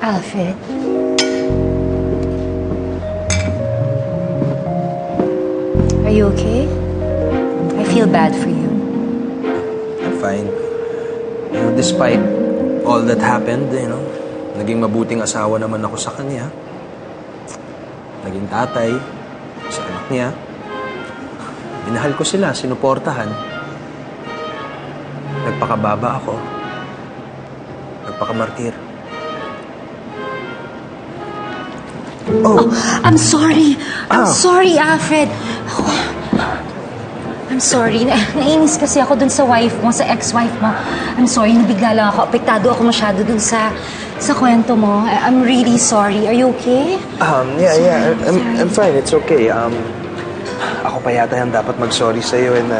Alfred? Are you okay? I feel bad for you. I'm fine. Despite all that happened, naging mabuting asawa naman ako sa kanya. Naging tatay sa anak niya. Minahal ko sila, sinuportahan. Nagpakababa ako. Nagpakamartir. Oh, I'm sorry. I'm sorry, Alfred. Oh, I'm sorry. Nainis kasi ako dun sa wife mo, sa ex-wife mo. I'm sorry, nabigla lang ako. Apektado ako masyado dun sa kwento mo. I'm really sorry. Are you okay? Yeah. I'm fine. It's okay. Ako pa yata yung dapat mag-sorry sa'yo and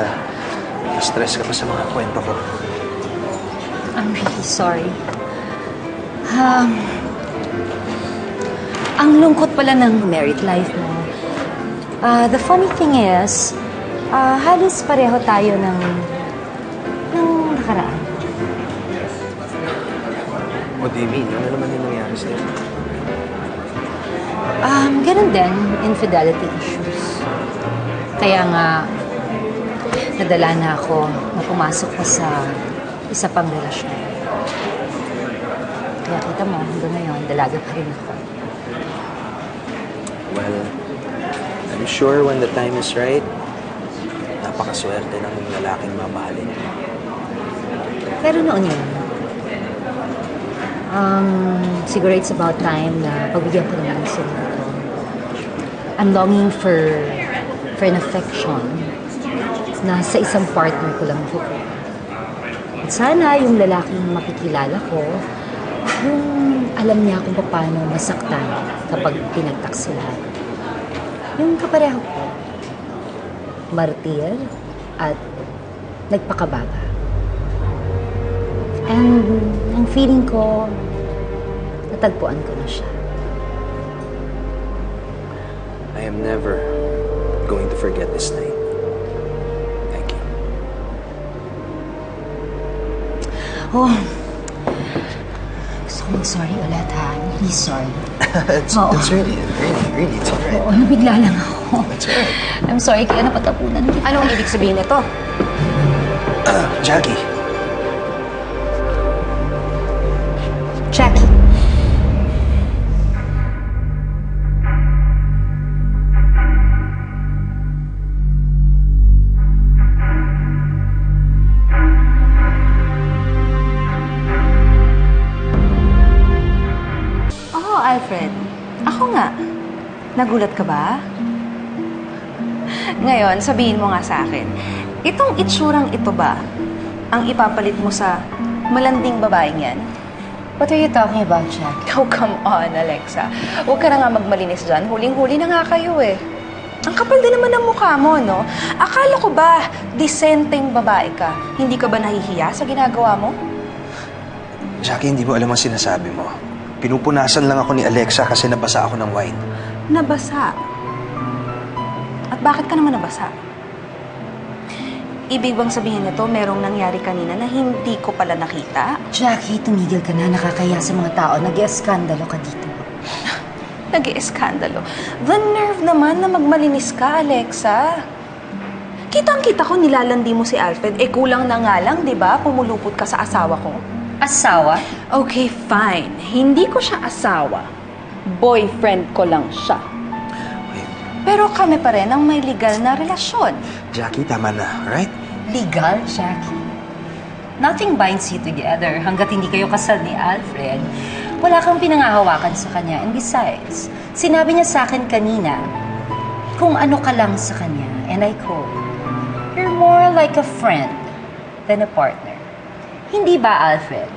stress ka pa sa mga kwento ko. I'm really sorry. Ang lungkot pala ng married life mo. The funny thing is, halos pareho tayo ng nakaraan. What do you mean? Ano naman yung nangyari sa'yo? Ganun din, infidelity issues. Kaya nga, nadala na ako na pumasok pa sa isa pang relasyon. Kaya kita mo, hanggang ngayon, dalaga pa rin ako. Well, I'm sure when the time is right, napakaswerte ng lalaking mamahalin. Pero noon yun, siguro it's about time na pagbigyan ko naman ng sarili ko. I'm longing for an affection na sa isang partner ko lang ako. At sana yung lalaking makikilala ko, yung alam niya kung paano masaktan kapag pinagtaksilan. Yung kapareho ko, martir at nagpakababa. And ang feeling ko, natagpuan ko na siya. I am never going to forget this night. Thank you. Oh, gusto kong sorry ulit ha. I'm really sorry. It's really, it's alright. Oo, nabigla lang ako. It's alright. I'm sorry, kaya napatapunan kita. Anong ibig sabihin nito? Jackie. Jackie. Oh, Alfred. Ako nga. Nagulat ka ba? Ngayon, sabihin mo nga sa akin, itong itsurang ito ba ang ipapalit mo sa malanding babaeng yan? What are you talking about, Jackie? Oh, come on, Alexa. Huwag ka na nga magmalinis dyan. Huling-huli na nga kayo eh. Ang kapal din naman ng mukha mo, no? Akala ko ba disenteng babae ka? Hindi ka ba nahihiya sa ginagawa mo? Jackie, hindi mo alam ang sinasabi mo. Pinupunasan lang ako ni Alexa kasi nabasa ako ng wine. Nabasa? At bakit ka naman nabasa? Ibig bang sabihin nito, merong nangyari kanina na hindi ko pala nakita? Jackie, tumigil ka na. Nakakaya sa mga tao. Nag-ieskandalo ka dito. Nag-ieskandalo. The nerve naman na magmalinis ka, Alexa. Kitang-kita ko nilalandi mo si Alfred. Eh, kulang na nga lang, di ba? Pumulupot ka sa asawa ko. Asawa? Okay, fine. Hindi ko siya asawa. Boyfriend ko lang siya. Wait, Pero kami pa rin ang may legal na relasyon. Jackie, tama na, right? Legal, Jackie. Nothing binds you together hanggat hindi kayo kasal ni Alfred. Wala kang pinangahawakan sa kanya. And besides, sinabi niya sa akin kanina, kung ano ka lang sa kanya, and I quote, "You're more like a friend than a partner." Hindi ba, Alfred?